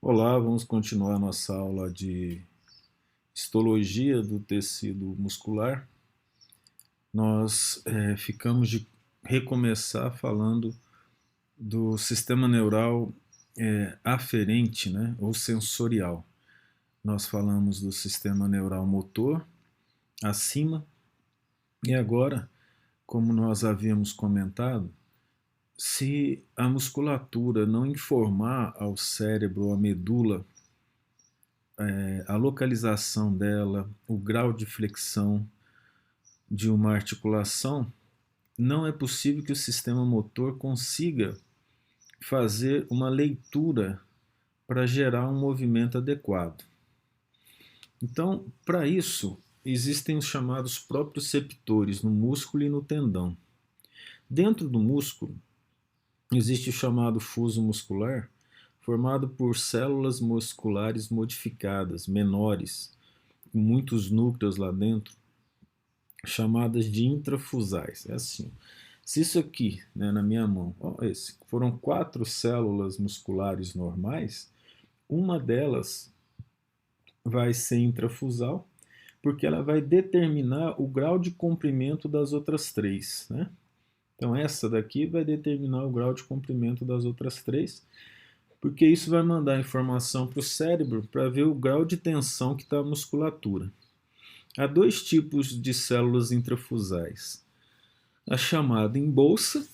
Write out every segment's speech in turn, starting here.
Olá, vamos continuar nossa aula de histologia do tecido muscular. Nós ficamos de recomeçar falando do sistema neural aferente, né, ou sensorial. Nós falamos do sistema neural motor acima e agora, como nós havíamos comentado, se a musculatura não informar ao cérebro, à medula, a localização dela, o grau de flexão de uma articulação, não é possível que o sistema motor consiga fazer uma leitura para gerar um movimento adequado. Então, para isso, existem os chamados proprioceptores no músculo e no tendão. Dentro do músculo, existe o chamado fuso muscular, formado por células musculares modificadas, menores, com muitos núcleos lá dentro, chamadas de intrafusais. É assim. Se isso aqui, né, na minha mão, foram 4 células musculares normais, uma delas vai ser intrafusal, porque ela vai determinar o grau de comprimento das outras 3. Né? Então essa daqui vai determinar o grau de comprimento das outras 3, porque isso vai mandar informação para o cérebro para ver o grau de tensão que está a musculatura. Há 2 tipos de células intrafusais. A chamada em bolsa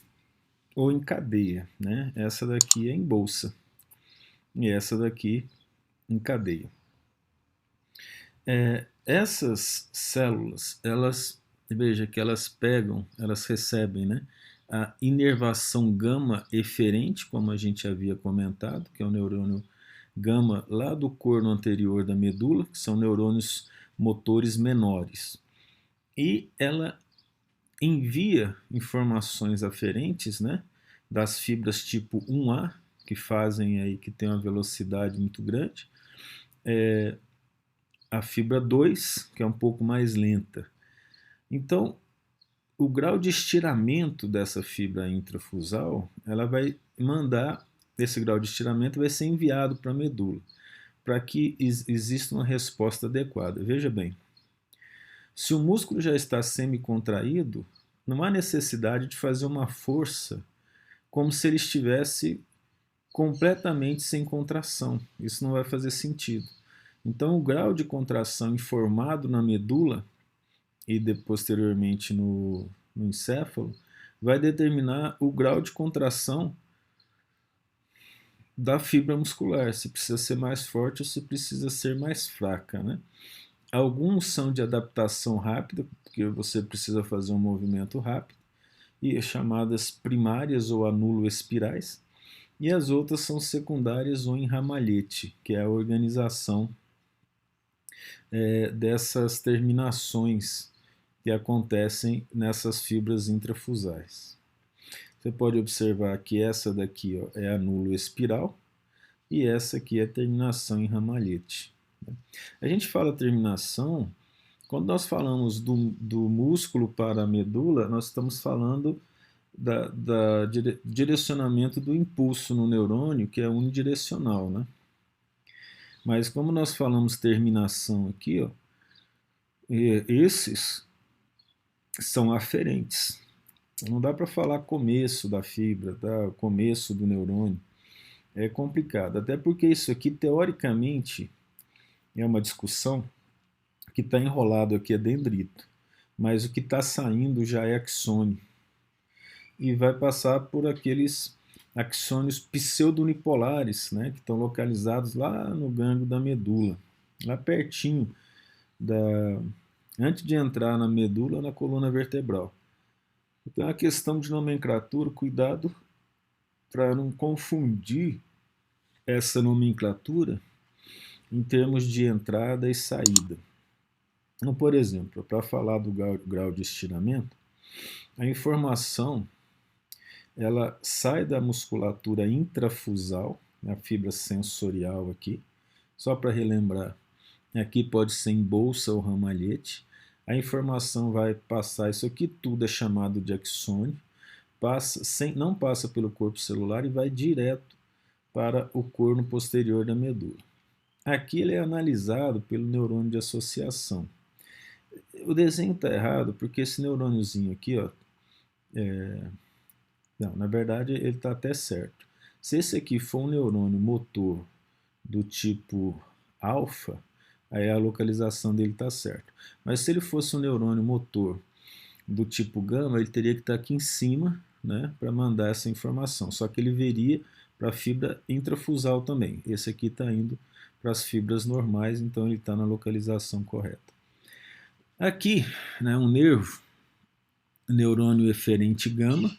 ou em cadeia. Né? Essa daqui é em bolsa e essa daqui em cadeia. Essas células, veja que elas pegam, elas recebem, né, a inervação gama eferente, como a gente havia comentado, que é o neurônio gama lá do corno anterior da medula, que são neurônios motores menores. E ela envia informações aferentes, né, das fibras tipo 1A, que fazem aí, que tem uma velocidade muito grande, a fibra 2, que é um pouco mais lenta. Então, o grau de estiramento dessa fibra intrafusal, ela vai mandar, esse grau de estiramento vai ser enviado para a medula, para que exista uma resposta adequada. Veja bem, se o músculo já está semi-contraído, não há necessidade de fazer uma força como se ele estivesse completamente sem contração. Isso não vai fazer sentido. Então, o grau de contração informado na medula e posteriormente no encéfalo vai determinar o grau de contração da fibra muscular, se precisa ser mais forte ou se precisa ser mais fraca. Né? Alguns são de adaptação rápida, porque você precisa fazer um movimento rápido, e chamadas primárias ou anulo-espirais, e as outras são secundárias ou em ramalhete, que é a organização dessas terminações que acontecem nessas fibras intrafusais. Você pode observar que essa daqui, ó, é anulo espiral e essa aqui é terminação em ramalhete. A gente fala terminação, quando nós falamos do músculo para a medula, nós estamos falando da direcionamento do impulso no neurônio, que é unidirecional, né? Mas como nós falamos terminação aqui, ó, esses são aferentes. Não dá para falar começo da fibra, tá? Começo do neurônio. É complicado, até porque isso aqui, teoricamente, é uma discussão que está enrolado aqui é dendrito, mas o que está saindo já é axônio. E vai passar por aqueles axônios pseudonipolares, né, que estão localizados lá no gânglio da medula, lá pertinho, antes de entrar na medula, na coluna vertebral. Então, a questão de nomenclatura, cuidado para não confundir essa nomenclatura em termos de entrada e saída. Então, por exemplo, para falar do grau de estiramento, a informação ela sai da musculatura intrafusal, a fibra sensorial aqui, só para relembrar, aqui pode ser em bolsa ou ramalhete, a informação vai passar, isso aqui tudo é chamado de axônio, não passa pelo corpo celular e vai direto para o corno posterior da medula. Aqui ele é analisado pelo neurônio de associação. O desenho está errado porque esse neurôniozinho aqui, ó, não, na verdade ele está até certo. Se esse aqui for um neurônio motor do tipo alfa, aí a localização dele está certa. Mas se ele fosse um neurônio motor do tipo gama, ele teria que estar aqui em cima, né, para mandar essa informação. Só que ele viria para a fibra intrafusal também. Esse aqui está indo para as fibras normais, então ele está na localização correta. Aqui, né, um nervo, neurônio eferente gama,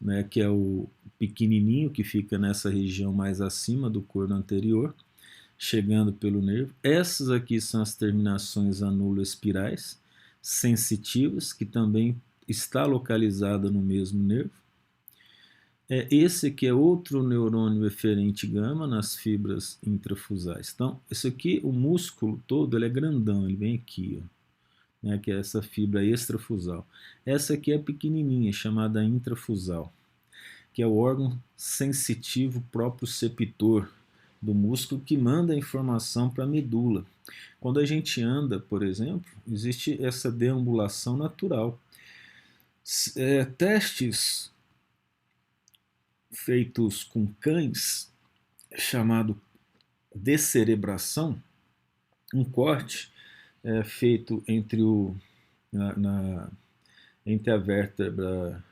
né, que é o pequenininho que fica nessa região mais acima do corno anterior, chegando pelo nervo. Essas aqui são as terminações anulo-espirais sensitivas, que também está localizada no mesmo nervo. Esse aqui é outro neurônio eferente gama nas fibras intrafusais. Então, esse aqui, o músculo todo, ele é grandão, ele vem aqui, ó, né, que é essa fibra extrafusal. Essa aqui é pequenininha, chamada intrafusal, que é o órgão sensitivo proprioceptor do músculo que manda a informação para a medula. Quando a gente anda, por exemplo, existe essa deambulação natural. Testes feitos com cães, chamado descerebração, um corte feito entre, entre a vértebra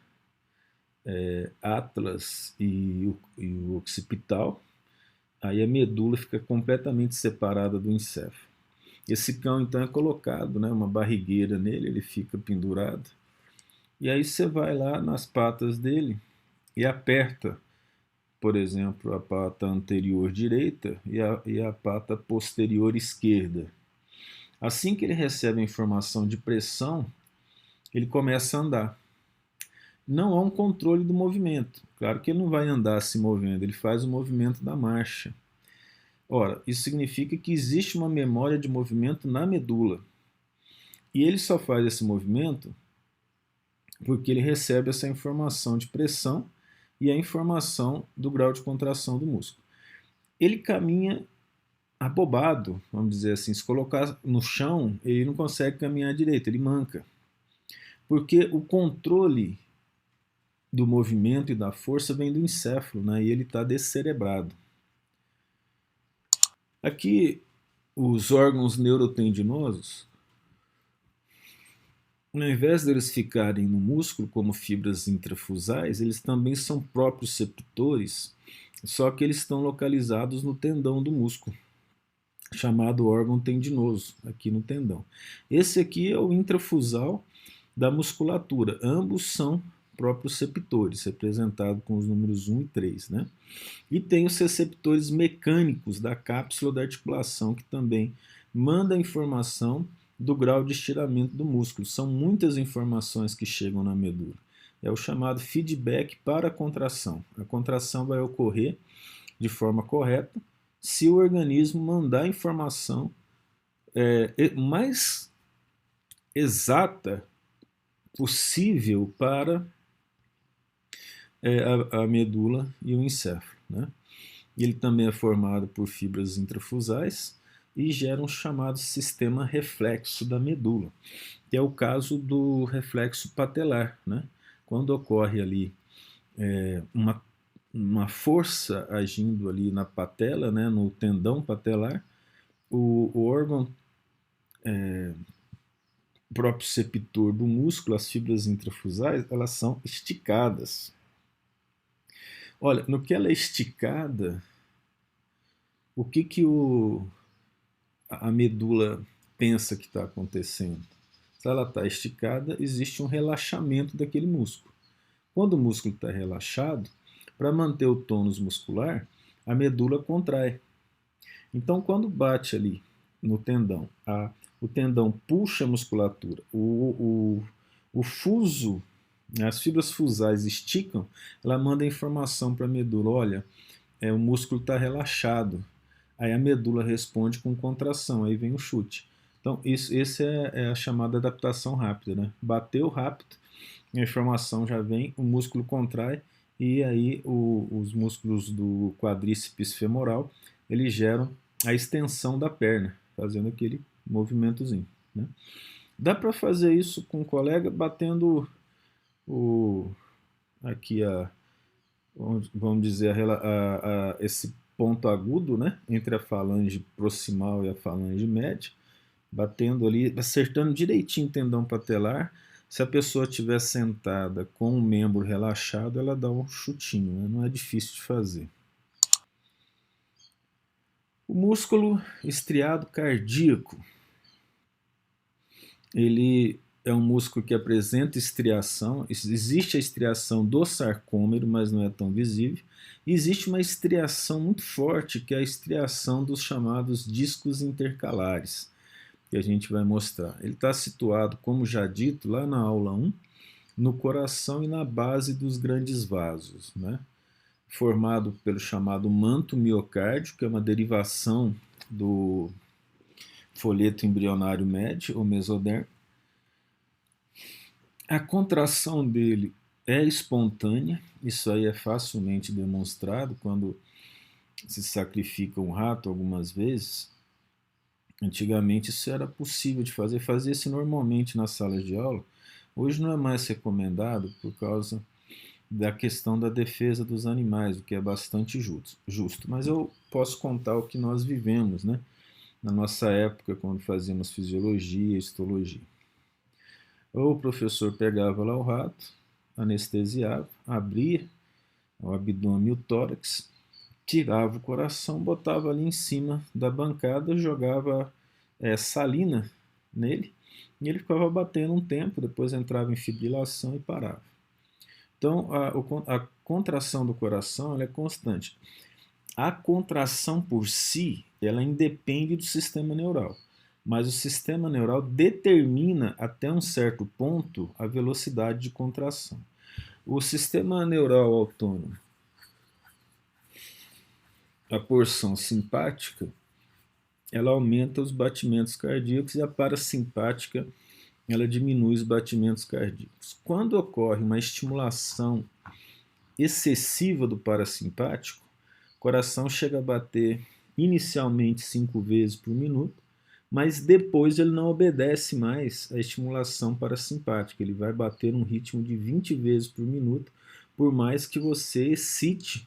atlas e o occipital, aí a medula fica completamente separada do encéfalo. Esse cão então é colocado, né, uma barrigueira nele, ele fica pendurado, e aí você vai lá nas patas dele e aperta, por exemplo, a pata anterior direita e a pata posterior esquerda. Assim que ele recebe a informação de pressão, ele começa a andar. Não há um controle do movimento. Claro que ele não vai andar se movendo, ele faz o movimento da marcha. Ora, isso significa que existe uma memória de movimento na medula. E ele só faz esse movimento porque ele recebe essa informação de pressão e a informação do grau de contração do músculo. Ele caminha abobado, vamos dizer assim. Se colocar no chão, ele não consegue caminhar direito, ele manca. Porque o controle do movimento e da força vem do encéfalo, né? E ele está descerebrado. Aqui, os órgãos neurotendinosos, ao invés deles ficarem no músculo como fibras intrafusais, eles também são proprioceptores, só que eles estão localizados no tendão do músculo, chamado órgão tendinoso, aqui no tendão. Esse aqui é o intrafusal da musculatura. Ambos são proprioceptores, representado com os números 1 e 3, né? E tem os receptores mecânicos da cápsula da articulação, que também manda a informação do grau de estiramento do músculo. São muitas informações que chegam na medula. É o chamado feedback para a contração. A contração vai ocorrer de forma correta se o organismo mandar a informação mais exata possível para a medula e o encéfalo, né? Ele também é formado por fibras intrafusais e gera um chamado sistema reflexo da medula, que é o caso do reflexo patelar, né? Quando ocorre ali uma força agindo ali na patela, né, no tendão patelar, o órgão proprioceptor do músculo, as fibras intrafusais, elas são esticadas. Olha, no que ela é esticada, o que a medula pensa que está acontecendo? Se ela está esticada, existe um relaxamento daquele músculo. Quando o músculo está relaxado, para manter o tônus muscular, a medula contrai. Então, quando bate ali no tendão, o tendão puxa a musculatura, o fuso, as fibras fusais esticam, ela manda informação para a medula, olha, o músculo está relaxado. Aí a medula responde com contração, aí vem o chute. Então, esse é a chamada adaptação rápida, né? Bateu rápido, a informação já vem, o músculo contrai e aí os músculos do quadríceps femoral, eles geram a extensão da perna, fazendo aquele movimentozinho, né? Dá para fazer isso com um colega batendo aqui vamos dizer, esse ponto agudo, né, entre a falange proximal e a falange média, batendo ali, acertando direitinho o tendão patelar. Se a pessoa estiver sentada com o membro relaxado, ela dá um chutinho, né? Não é difícil de fazer. O músculo estriado cardíaco, ele é um músculo que apresenta estriação. Existe a estriação do sarcômero, mas não é tão visível. E existe uma estriação muito forte, que é a estriação dos chamados discos intercalares, que a gente vai mostrar. Ele está situado, como já dito, lá na aula 1, no coração e na base dos grandes vasos, né? Formado pelo chamado manto miocárdio, que é uma derivação do folheto embrionário médio ou mesodermo. A contração dele é espontânea, isso aí é facilmente demonstrado quando se sacrifica um rato algumas vezes. Antigamente isso era possível de fazer, fazia-se normalmente nas salas de aula. Hoje não é mais recomendado por causa da questão da defesa dos animais, o que é bastante justo. Mas eu posso contar o que nós vivemos, né? Na nossa época, quando fazíamos fisiologia, histologia. O professor pegava lá o rato, anestesiava, abria o abdômen e o tórax, tirava o coração, botava ali em cima da bancada, jogava salina nele, e ele ficava batendo um tempo, depois entrava em fibrilação e parava. Então, a contração do coração ela é constante. A contração por si, ela independe do sistema neural, mas o sistema neural determina até um certo ponto a velocidade de contração. O sistema neural autônomo, a porção simpática, ela aumenta os batimentos cardíacos e a parasimpática, ela diminui os batimentos cardíacos. Quando ocorre uma estimulação excessiva do parasimpático, o coração chega a bater inicialmente 5 vezes por minuto, mas depois ele não obedece mais à estimulação parasimpática, ele vai bater num ritmo de 20 vezes por minuto, por mais que você excite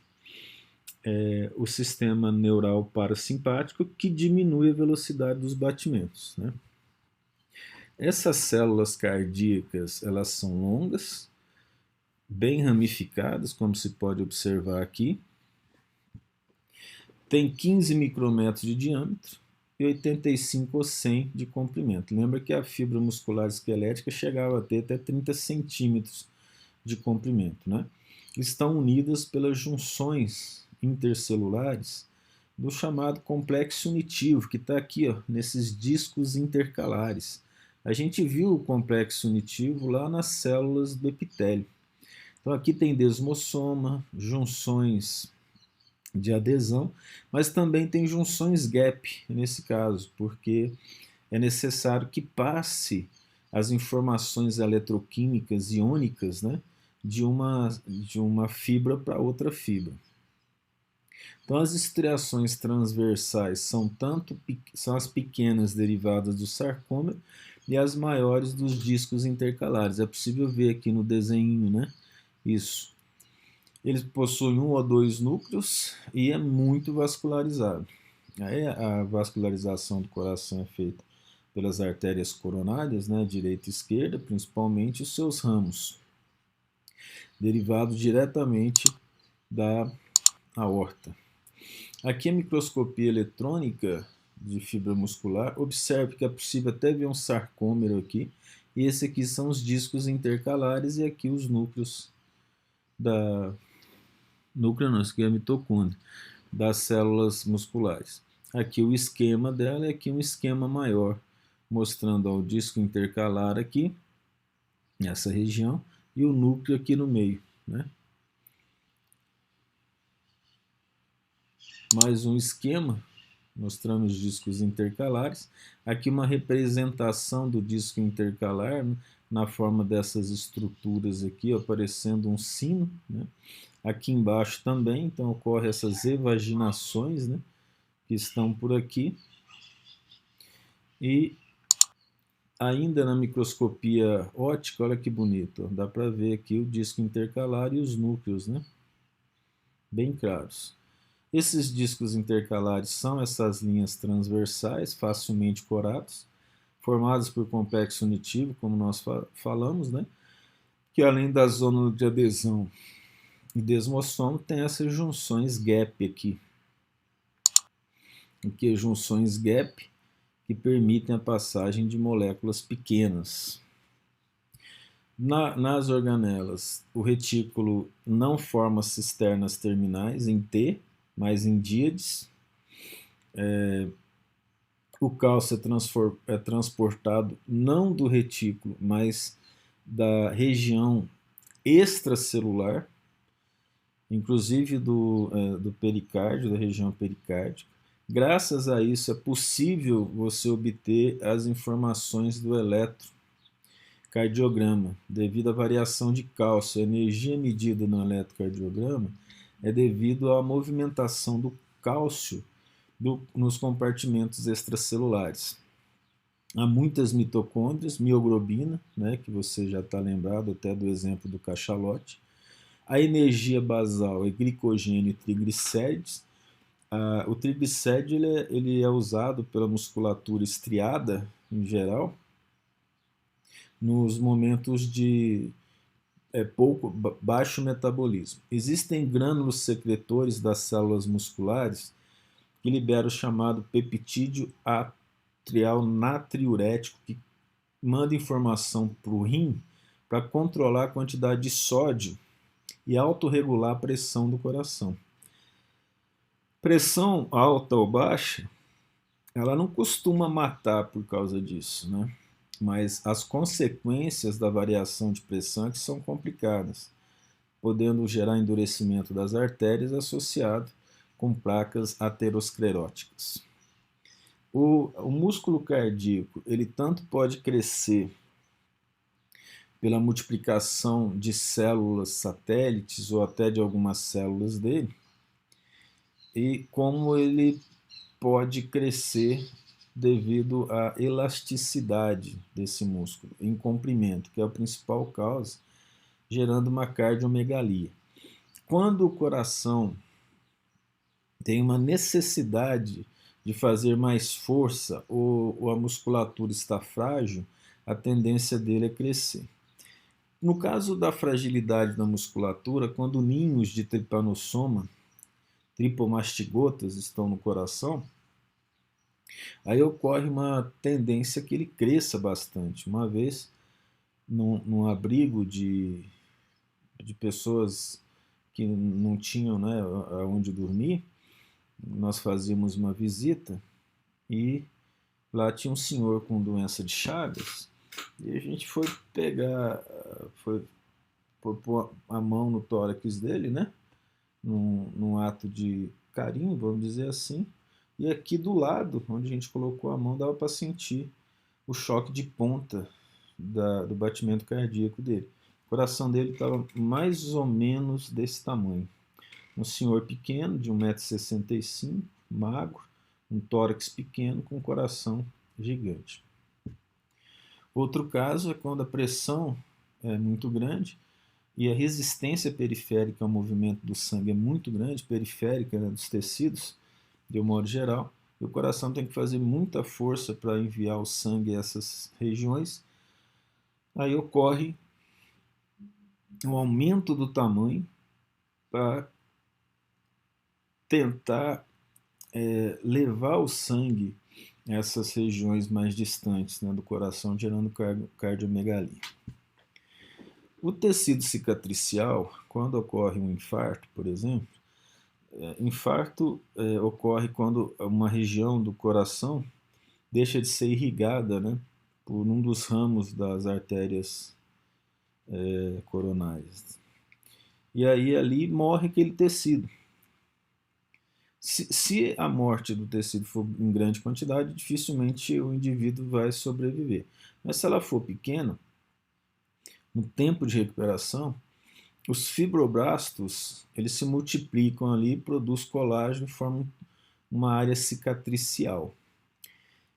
o sistema neural parasimpático, que diminui a velocidade dos batimentos, né? Essas células cardíacas, elas são longas, bem ramificadas, como se pode observar aqui. Tem 15 micrômetros de diâmetro e 85 ou 100 de comprimento. Lembra que a fibra muscular esquelética chegava a ter até 30 centímetros de comprimento, né? Estão unidas pelas junções intercelulares do chamado complexo unitivo, que está aqui, ó, nesses discos intercalares. A gente viu o complexo unitivo lá nas células do epitélio. Então aqui tem desmossoma, junções de adesão, mas também tem junções gap nesse caso, porque é necessário que passe as informações eletroquímicas iônicas, né, de uma fibra para outra fibra. Então as estriações transversais são as pequenas derivadas do sarcômero e as maiores dos discos intercalares. É possível ver aqui no desenho, né? Isso. Eles possuem 1 ou 2 núcleos e é muito vascularizado. Aí a vascularização do coração é feita pelas artérias coronárias, né, direita e esquerda, principalmente os seus ramos, derivados diretamente da aorta. Aqui a microscopia eletrônica de fibra muscular. Observe que é possível até ver um sarcômero aqui. E esse aqui são os discos intercalares e aqui os núcleos aqui é a mitocôndria, das células musculares. Aqui o esquema dela, e aqui um esquema maior, mostrando ó, o disco intercalar aqui, nessa região, e o núcleo aqui no meio, né? Mais um esquema mostrando os discos intercalares. Aqui uma representação do disco intercalar, né, na forma dessas estruturas aqui, ó, parecendo um sino, né? Aqui embaixo também, então ocorre essas evaginações, né, que estão por aqui. E ainda na microscopia óptica, olha que bonito, dá para ver aqui o disco intercalar e os núcleos, né, bem claros. Esses discos intercalares são essas linhas transversais, facilmente coradas, formadas por complexo unitivo, como nós falamos, né, que além da zona de adesão e desmossomo, tem essas junções gap aqui. Aqui junções gap que permitem a passagem de moléculas pequenas. Nas organelas, o retículo não forma cisternas terminais em T, mas em díades. O cálcio é transportado não do retículo, mas da região extracelular, inclusive do pericárdio, da região pericárdica. Graças a isso é possível você obter as informações do eletrocardiograma. Devido à variação de cálcio, a energia medida no eletrocardiograma é devido à movimentação do cálcio nos compartimentos extracelulares. Há muitas mitocôndrias, mioglobina, né, que você já está lembrado até do exemplo do cachalote. A energia basal é glicogênio e triglicérides. O triglicéride ele é usado pela musculatura estriada, em geral, nos momentos de baixo metabolismo. Existem grânulos secretores das células musculares que libera o chamado peptídeo atrial natriurético, que manda informação para o rim para controlar a quantidade de sódio e autorregular a pressão do coração. Pressão alta ou baixa, ela não costuma matar por causa disso, né? Mas as consequências da variação de pressão é que são complicadas, podendo gerar endurecimento das artérias associado com placas ateroscleróticas. O músculo cardíaco, ele tanto pode crescer pela multiplicação de células satélites ou até de algumas células dele, e como ele pode crescer devido à elasticidade desse músculo em comprimento, que é a principal causa, gerando uma cardiomegalia. Quando o coração tem uma necessidade de fazer mais força ou a musculatura está frágil, a tendência dele é crescer. No caso da fragilidade da musculatura, quando ninhos de tripanossoma, tripomastigotas, estão no coração, aí ocorre uma tendência que ele cresça bastante. Uma vez, num abrigo de pessoas que não tinham, né, onde dormir, nós fazíamos uma visita e lá tinha um senhor com doença de Chagas e a gente foi pegar, foi pôr a mão no tórax dele, né, num ato de carinho, vamos dizer assim, e aqui do lado, onde a gente colocou a mão, dava para sentir o choque de ponta do batimento cardíaco dele. O coração dele estava mais ou menos desse tamanho. Um senhor pequeno, de 1,65 m, magro, um tórax pequeno com um coração gigante. Outro caso é quando a pressão é muito grande e a resistência periférica ao movimento do sangue é muito grande, periférica, né, dos tecidos, de um modo geral, e o coração tem que fazer muita força para enviar o sangue a essas regiões. Aí ocorre um aumento do tamanho para tentar levar o sangue a essas regiões mais distantes, né, do coração, gerando cardiomegalia. O tecido cicatricial, quando ocorre um infarto, por exemplo, infarto ocorre quando uma região do coração deixa de ser irrigada, né, por um dos ramos das artérias coronárias. E aí ali morre aquele tecido. Se a morte do tecido for em grande quantidade, dificilmente o indivíduo vai sobreviver. Mas se ela for pequena, no tempo de recuperação, os fibroblastos, eles se multiplicam ali, produz colágeno e formam uma área cicatricial.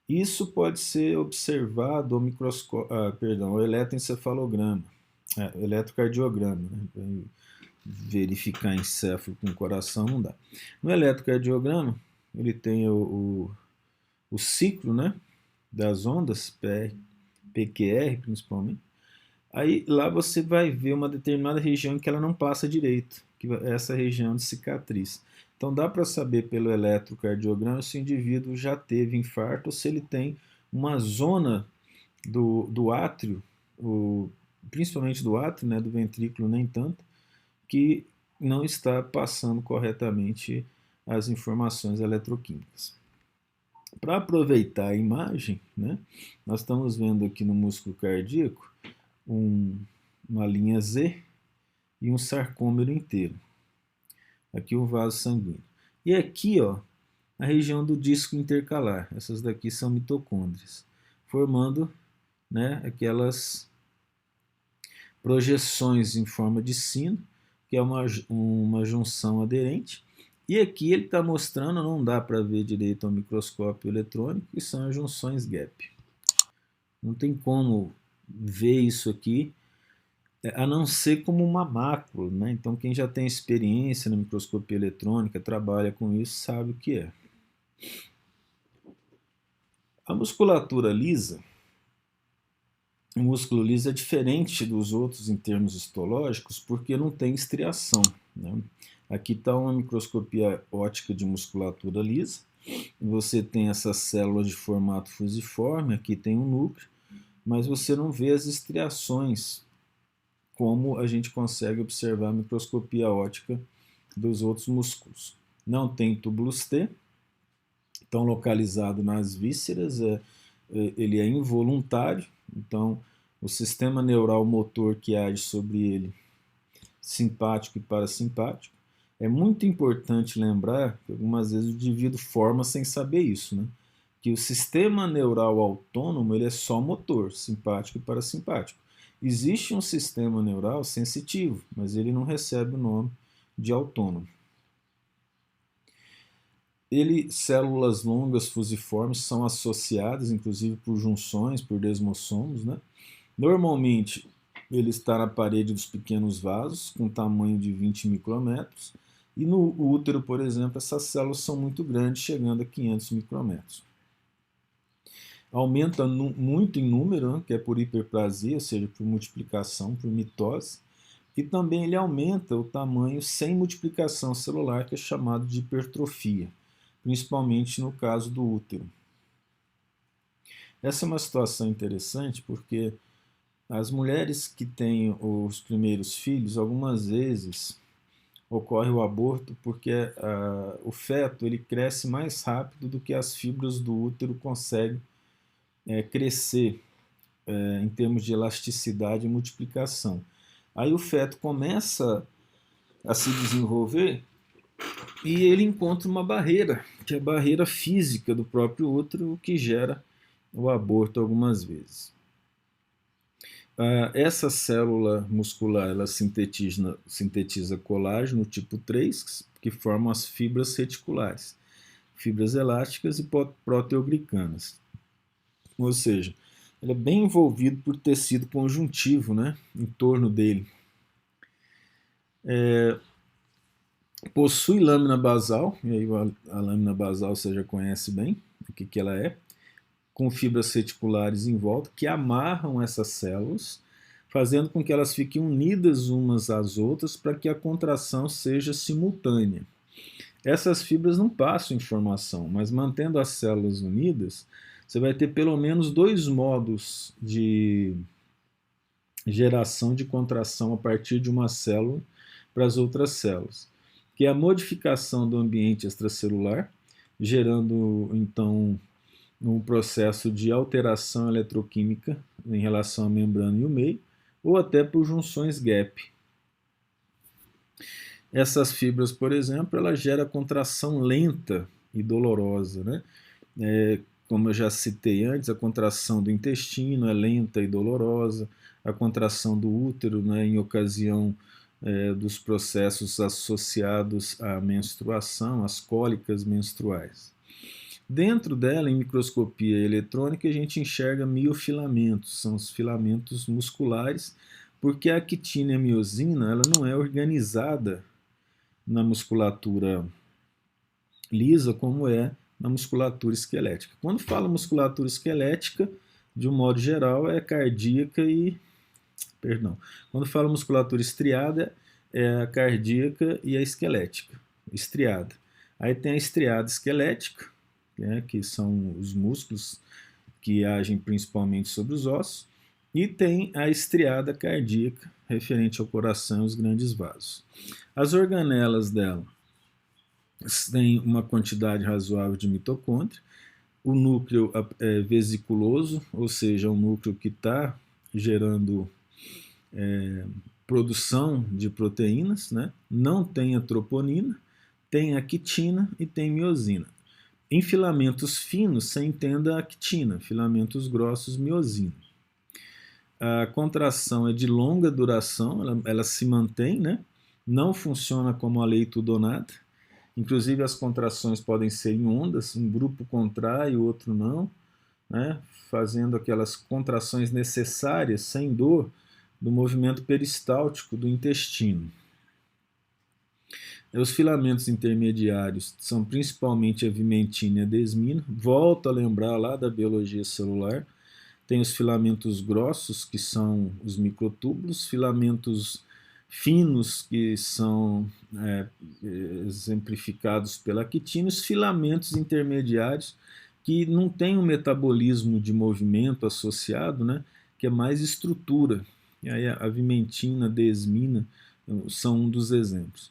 Isso pode ser observado ao eletroencefalograma, eletrocardiograma, né? Verificar encéfalo com o coração não dá. No eletrocardiograma, ele tem o ciclo, né, das ondas, PR, PQR principalmente. Aí lá você vai ver uma determinada região que ela não passa direito, que é essa região de cicatriz. Então dá para saber pelo eletrocardiograma se o indivíduo já teve infarto ou se ele tem uma zona do átrio, principalmente do átrio, né, do ventrículo nem tanto, que não está passando corretamente as informações eletroquímicas. Para aproveitar a imagem, né, nós estamos vendo aqui no músculo cardíaco uma linha Z e um sarcômero inteiro. Aqui o vaso sanguíneo. E aqui, ó, a região do disco intercalar. Essas daqui são mitocôndrias, formando, né, aquelas projeções em forma de sino, que é uma junção aderente. E aqui ele está mostrando, não dá para ver direito ao microscópio eletrônico, que são as junções gap. Não tem como ver isso aqui, a não ser como uma mácula, né? Então quem já tem experiência na microscopia eletrônica, trabalha com isso, sabe o que é. A musculatura lisa, o músculo liso é diferente dos outros em termos histológicos porque não tem estriação, né? Aqui está uma microscopia óptica de musculatura lisa. Você tem essas células de formato fusiforme, aqui tem um núcleo, mas você não vê as estriações como a gente consegue observar a microscopia óptica dos outros músculos. Não tem túbulos T, estão localizados nas vísceras, ele é involuntário, então o sistema neural motor que age sobre ele, simpático e parasimpático. É muito importante lembrar que algumas vezes o indivíduo forma sem saber isso, né? Que o sistema neural autônomo ele é só motor, simpático e parasimpático. Existe um sistema neural sensitivo, mas ele não recebe o nome de autônomo. Células longas fusiformes são associadas, inclusive por junções, por desmossomos, né? Normalmente, ele está na parede dos pequenos vasos, com tamanho de 20 micrômetros, e no útero, por exemplo, essas células são muito grandes, chegando a 500 micrômetros. Aumenta muito em número, né, que é por hiperplasia, ou seja, por multiplicação, por mitose, e também ele aumenta o tamanho sem multiplicação celular, que é chamado de hipertrofia, principalmente no caso do útero. Essa é uma situação interessante porque as mulheres que têm os primeiros filhos, algumas vezes ocorre o aborto porque o feto ele cresce mais rápido do que as fibras do útero conseguem crescer em termos de elasticidade e multiplicação. Aí o feto começa a se desenvolver e ele encontra uma barreira, que é a barreira física do próprio útero, o que gera o aborto algumas vezes. Essa célula muscular ela sintetiza colágeno tipo 3, que formam as fibras reticulares, fibras elásticas e proteoglicanas. Ou seja, ele é bem envolvido por tecido conjuntivo, né, em torno dele. Possui lâmina basal, e aí a lâmina basal você já conhece bem o que ela é, com fibras reticulares em volta, que amarram essas células, fazendo com que elas fiquem unidas umas às outras para que a contração seja simultânea. Essas fibras não passam informação, mas mantendo as células unidas, você vai ter pelo menos dois modos de geração de contração a partir de uma célula para as outras células, que é a modificação do ambiente extracelular, gerando então um processo de alteração eletroquímica em relação à membrana e o meio, ou até por junções gap. Essas fibras, por exemplo, ela gera contração lenta e dolorosa, né? Como eu já citei antes, a contração do intestino é lenta e dolorosa, a contração do útero, né, em ocasião dos processos associados à menstruação, às cólicas menstruais. Dentro dela, em microscopia eletrônica, a gente enxerga miofilamentos, são os filamentos musculares, porque a actina e a miosina ela não é organizada na musculatura lisa como é na musculatura esquelética. Quando fala musculatura esquelética, de um modo geral, é cardíaca e... Perdão. Quando fala musculatura estriada, é a cardíaca e a esquelética, estriada. Aí tem a estriada esquelética, que são os músculos que agem principalmente sobre os ossos, e tem a estriada cardíaca, referente ao coração e os grandes vasos. As organelas dela têm uma quantidade razoável de mitocôndria, o núcleo é vesiculoso, ou seja, um núcleo que está gerando produção de proteínas, né? Não tem a troponina, tem a quitina e tem miosina. Em filamentos finos, você entenda a actina, filamentos grossos, miosina. A contração é de longa duração, ela se mantém, né? Não funciona como a lei tudo ou nada. Inclusive as contrações podem ser em ondas, um grupo contrai, o outro não, né? Fazendo aquelas contrações necessárias, sem dor, do movimento peristáltico do intestino. Os filamentos intermediários são principalmente a vimentina e a desmina. Volto a lembrar lá da biologia celular. Tem os filamentos grossos, que são os microtúbulos, filamentos finos, que são exemplificados pela quitina, os filamentos intermediários, que não tem um metabolismo de movimento associado, né, que é mais estrutura. E aí a vimentina, a desmina são um dos exemplos.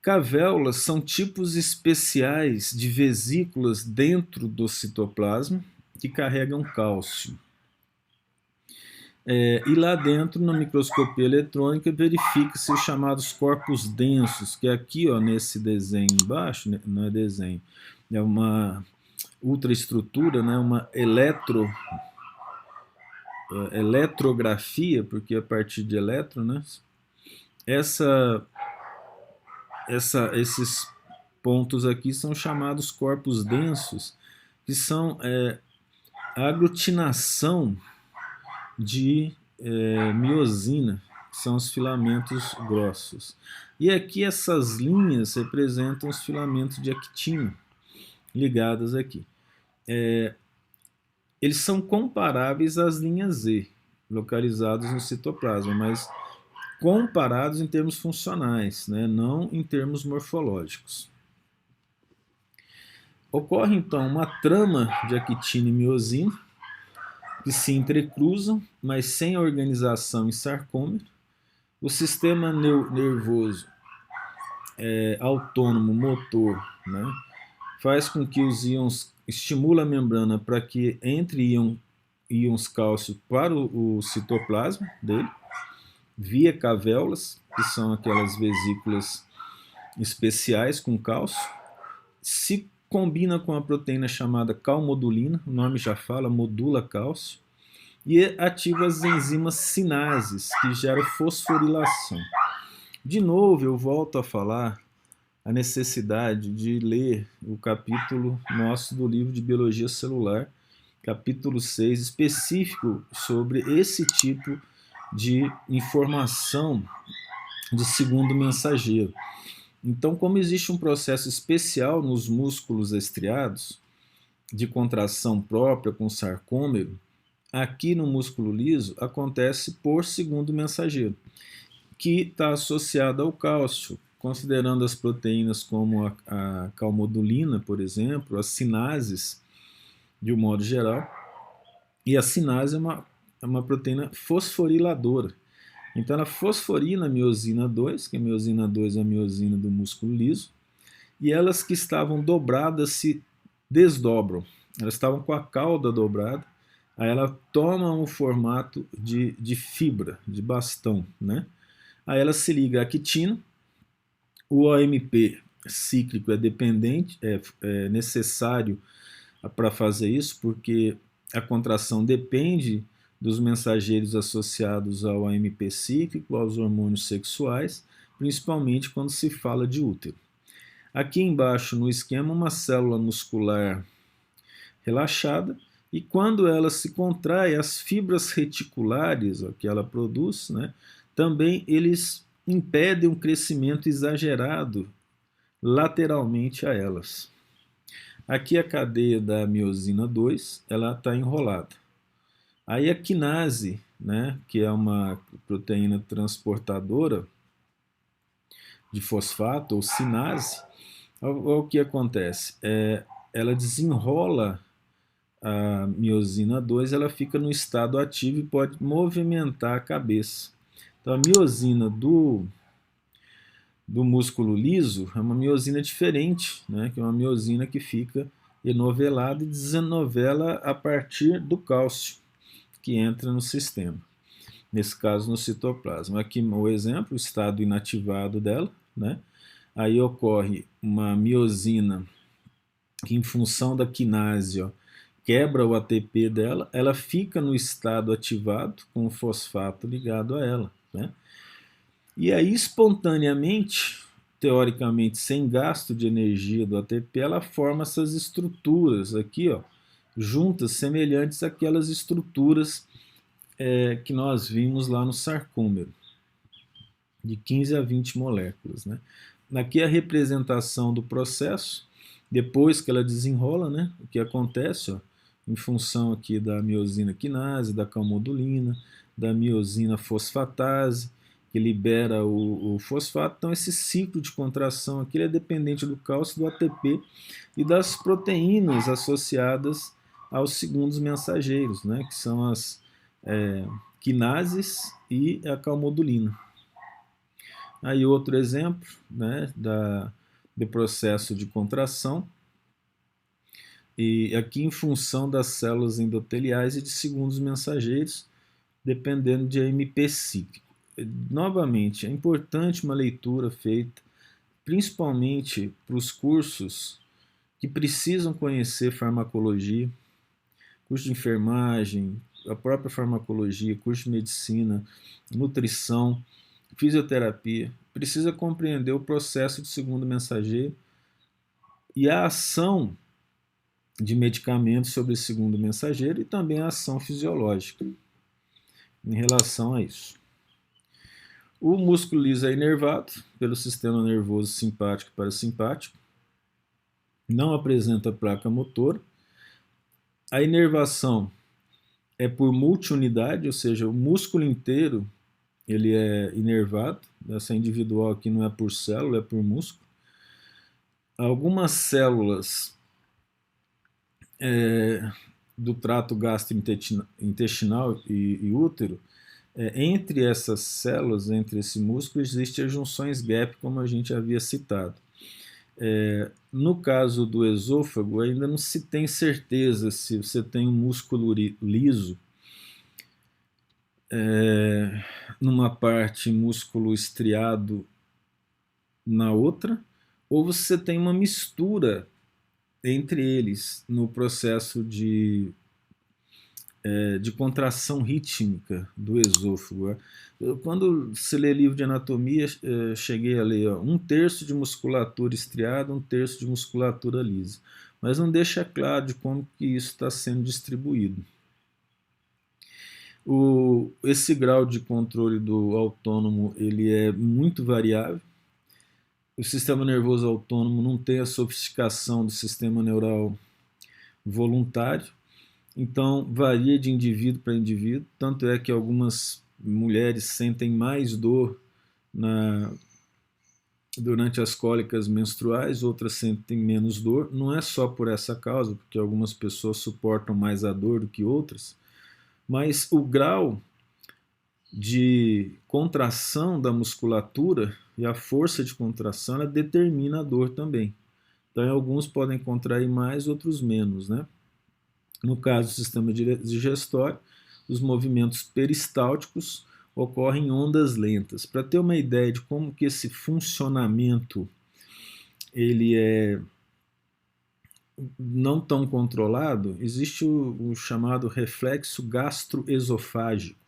Cavéolas são tipos especiais de vesículas dentro do citoplasma que carregam cálcio. E lá dentro, na microscopia eletrônica, verifica-se os chamados corpos densos, que é aqui, ó, nesse desenho embaixo, não é desenho, é uma ultraestrutura, né, uma eletrografia, porque a partir de elétron, né, esses pontos aqui são chamados corpos densos, que são a aglutinação de miosina, que são os filamentos grossos. E aqui essas linhas representam os filamentos de actina, ligadas aqui. Eles são comparáveis às linhas Z, localizadas no citoplasma, mas comparados em termos funcionais, né, não em termos morfológicos. Ocorre então uma trama de actina e miosina que se entrecruzam, mas sem organização em sarcômero. O sistema nervoso autônomo motor, né, faz com que os íons estimula a membrana para que entre íons cálcio para o citoplasma dele, via cavéolas, que são aquelas vesículas especiais com cálcio, se combina com a proteína chamada calmodulina, o nome já fala, modula cálcio, e ativa as enzimas sinases, que geram fosforilação. De novo, eu volto a falar a necessidade de ler o capítulo nosso do livro de Biologia Celular, capítulo 6, específico sobre esse tipo de informação de segundo mensageiro. Então, como existe um processo especial nos músculos estriados, de contração própria com sarcômero, aqui no músculo liso acontece por segundo mensageiro, que está associado ao cálcio, considerando as proteínas como a calmodulina, por exemplo, as sinases, de um modo geral, e a sinase é uma proteína fosforiladora. Então ela fosforila a miosina 2, que a miosina 2 é a miosina do músculo liso, e elas que estavam dobradas se desdobram. Elas estavam com a cauda dobrada, aí ela toma um formato de fibra, de bastão, né? Aí ela se liga à quitina, o AMP cíclico é dependente, é necessário para fazer isso, porque a contração depende dos mensageiros associados ao AMP cíclico, aos hormônios sexuais, principalmente quando se fala de útero. Aqui embaixo no esquema, uma célula muscular relaxada, e quando ela se contrai, as fibras reticulares que ela produz, né, também eles impedem um crescimento exagerado lateralmente a elas. Aqui a cadeia da miosina 2, ela está enrolada. Aí a quinase, né, que é uma proteína transportadora de fosfato, ou sinase, o que acontece? Ela desenrola a miosina 2, ela fica no estado ativo e pode movimentar a cabeça. Então a miosina do músculo liso é uma miosina diferente, né, que é uma miosina que fica enovelada e desenovela a partir do cálcio que entra no sistema, nesse caso no citoplasma. Aqui o exemplo, o estado inativado dela, né? Aí ocorre uma miosina que, em função da quinase, quebra o ATP dela, ela fica no estado ativado com o fosfato ligado a ela, né? E aí, espontaneamente, teoricamente sem gasto de energia do ATP, ela forma essas estruturas aqui, juntas, semelhantes àquelas estruturas que nós vimos lá no sarcômero, de 15 a 20 moléculas, né? Aqui a representação do processo, depois que ela desenrola, né? O que acontece, em função aqui da miosina quinase, da calmodulina, da miosina fosfatase, que libera o fosfato. Então esse ciclo de contração aqui é dependente do cálcio, do ATP e das proteínas associadas aos segundos mensageiros, né? Que são as quinases e a calmodulina. Aí outro exemplo, né, do processo de contração, e aqui em função das células endoteliais e de segundos mensageiros, dependendo de AMP cíclico. Novamente, é importante uma leitura feita, principalmente para os cursos que precisam conhecer farmacologia, curso de enfermagem, a própria farmacologia, curso de medicina, nutrição, fisioterapia, precisa compreender o processo de segundo mensageiro e a ação de medicamentos sobre esse segundo mensageiro e também a ação fisiológica em relação a isso. O músculo liso é inervado pelo sistema nervoso simpático e parasimpático, não apresenta placa motora. A inervação é por multiunidade, ou seja, o músculo inteiro ele é inervado. Essa individual aqui não é por célula, é por músculo. Algumas células do trato gastrointestinal e útero, entre essas células, entre esse músculo, existem as junções gap, como a gente havia citado. No caso do esôfago, ainda não se tem certeza se você tem um músculo liso, numa parte, músculo estriado na outra, ou você tem uma mistura entre eles no processo de contração rítmica do esôfago. Quando se lê livro de anatomia, cheguei a ler 1/3 de musculatura estriada, 1/3 de musculatura lisa, mas não deixa claro de como que isso está sendo distribuído. Esse grau de controle do autônomo ele é muito variável. O sistema nervoso autônomo não tem a sofisticação do sistema neural voluntário, então varia de indivíduo para indivíduo, tanto é que algumas mulheres sentem mais dor durante as cólicas menstruais, outras sentem menos dor. Não é só por essa causa, porque algumas pessoas suportam mais a dor do que outras, mas o grau de contração da musculatura e a força de contração ela determina a dor também. Então, alguns podem contrair mais, outros menos, né? No caso do sistema digestório, os movimentos peristálticos ocorrem em ondas lentas. Para ter uma ideia de como que esse funcionamento ele é não tão controlado, existe o chamado reflexo gastroesofágico,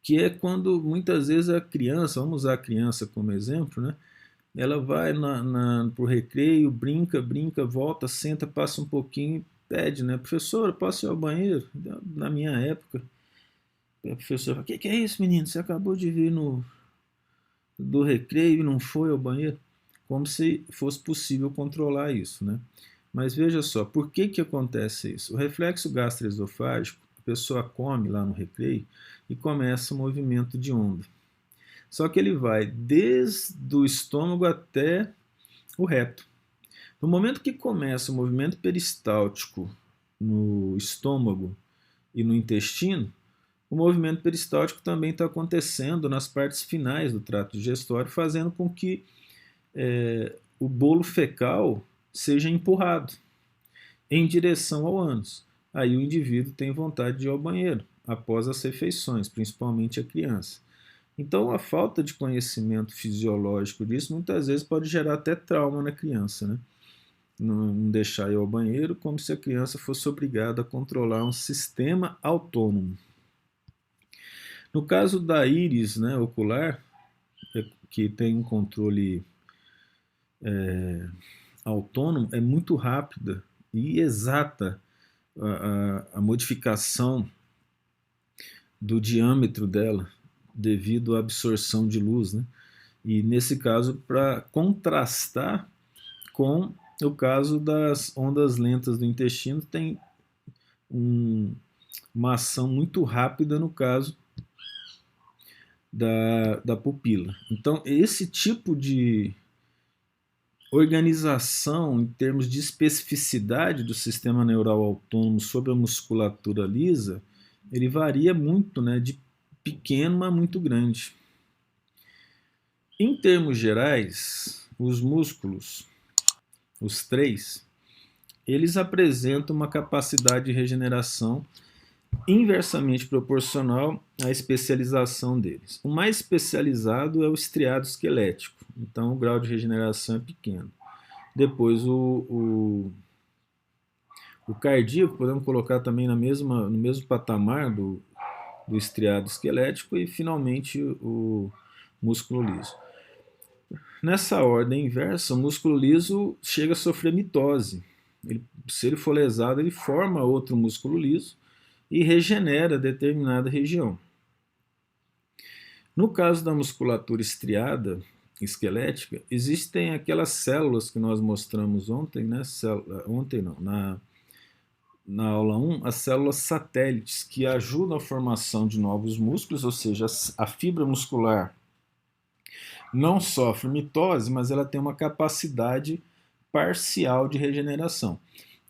que é quando muitas vezes a criança, vamos usar a criança como exemplo, né? Ela vai pro recreio, brinca, brinca, volta, senta, passa um pouquinho, pede, né? Professora, posso ir ao banheiro? Na minha época, a professora fala, que é isso, menino? Você acabou de vir do recreio e não foi ao banheiro? Como se fosse possível controlar isso, né? Mas veja só, por que acontece isso? O reflexo gastroesofágico, a pessoa come lá no recreio e começa o movimento de onda. Só que ele vai desde o estômago até o reto. No momento que começa o movimento peristáltico no estômago e no intestino, o movimento peristáltico também está acontecendo nas partes finais do trato digestório, fazendo com que o bolo fecal seja empurrado em direção ao ânus. Aí o indivíduo tem vontade de ir ao banheiro após as refeições, principalmente a criança. Então, a falta de conhecimento fisiológico disso muitas vezes pode gerar até trauma na criança, né? Não deixar ir ao banheiro, como se a criança fosse obrigada a controlar um sistema autônomo. No caso da íris, né, ocular, que tem um controle autônomo, é muito rápida e exata a modificação do diâmetro dela devido à absorção de luz, né? E nesse caso, para contrastar com o caso das ondas lentas do intestino, tem uma ação muito rápida no caso da pupila. Então, esse tipo de organização em termos de especificidade do sistema neural autônomo sobre a musculatura lisa, ele varia muito, né, de pequeno a muito grande. Em termos gerais, os músculos, os três, eles apresentam uma capacidade de regeneração inversamente proporcional à especialização deles. O mais especializado é o estriado esquelético, então o grau de regeneração é pequeno. Depois o cardíaco, podemos colocar também no mesmo patamar do estriado esquelético e finalmente o músculo liso. Nessa ordem inversa, o músculo liso chega a sofrer mitose. Se ele for lesado, ele forma outro músculo liso e regenera determinada região. No caso da musculatura estriada esquelética, existem aquelas células que nós mostramos ontem, né? Ontem não, na aula 1, as células satélites, que ajudam a formação de novos músculos, ou seja, a fibra muscular não sofre mitose, mas ela tem uma capacidade parcial de regeneração.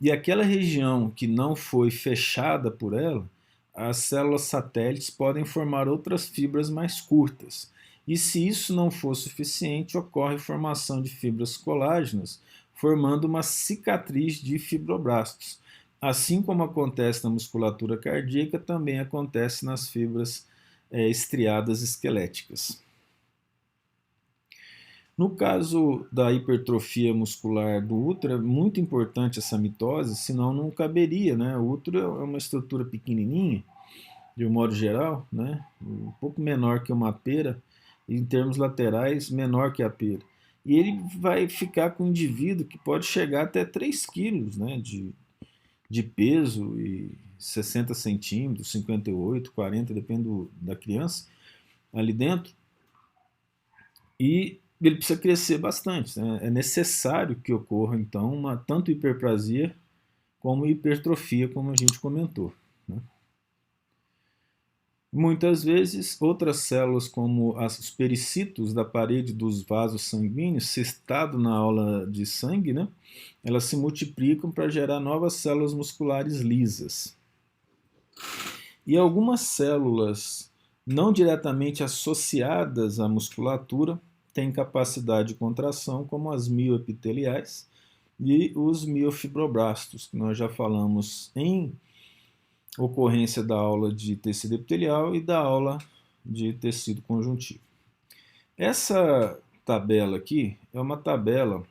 E aquela região que não foi fechada por ela, as células satélites podem formar outras fibras mais curtas. E se isso não for suficiente, ocorre formação de fibras colágenas, formando uma cicatriz de fibroblastos. Assim como acontece na musculatura cardíaca, também acontece nas fibras estriadas esqueléticas. No caso da hipertrofia muscular do útero, é muito importante essa mitose, senão não caberia, né? O útero é uma estrutura pequenininha, de um modo geral, né? Um pouco menor que uma pera, e em termos laterais, menor que a pera. E ele vai ficar com um indivíduo que pode chegar até 3 quilos, né? De peso, e 60 centímetros, 58, 40, depende da criança, ali dentro. E ele precisa crescer bastante, né? É necessário que ocorra, então, tanto hiperplasia como hipertrofia, como a gente comentou, né? Muitas vezes, outras células, como os pericitos da parede dos vasos sanguíneos, citado na aula de sangue, né? Elas se multiplicam para gerar novas células musculares lisas. E algumas células não diretamente associadas à musculatura têm capacidade de contração, como as mioepiteliais e os miofibroblastos, que nós já falamos em ocorrência da aula de tecido epitelial e da aula de tecido conjuntivo. Essa tabela aqui é uma tabela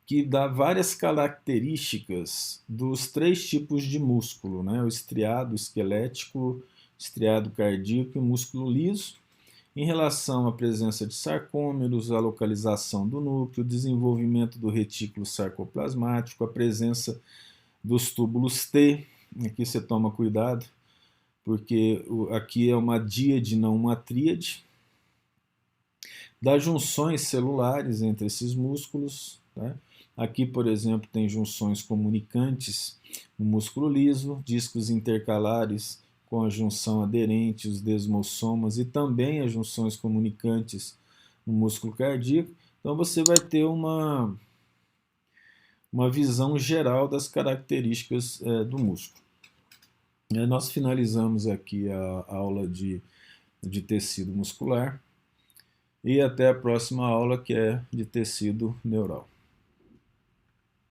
que dá várias características dos 3 tipos de músculo, né? O estriado esquelético, estriado cardíaco e músculo liso, em relação à presença de sarcômeros, a localização do núcleo, o desenvolvimento do retículo sarcoplasmático, a presença dos túbulos T. Aqui você toma cuidado, porque aqui é uma díade, não uma tríade, das junções celulares entre esses músculos, né? Aqui, por exemplo, tem junções comunicantes no músculo liso, discos intercalares com a junção aderente, os desmossomas, e também as junções comunicantes no músculo cardíaco. Então você vai ter uma visão geral das características do músculo. Nós finalizamos aqui a aula de tecido muscular e até a próxima aula, que é de tecido neural.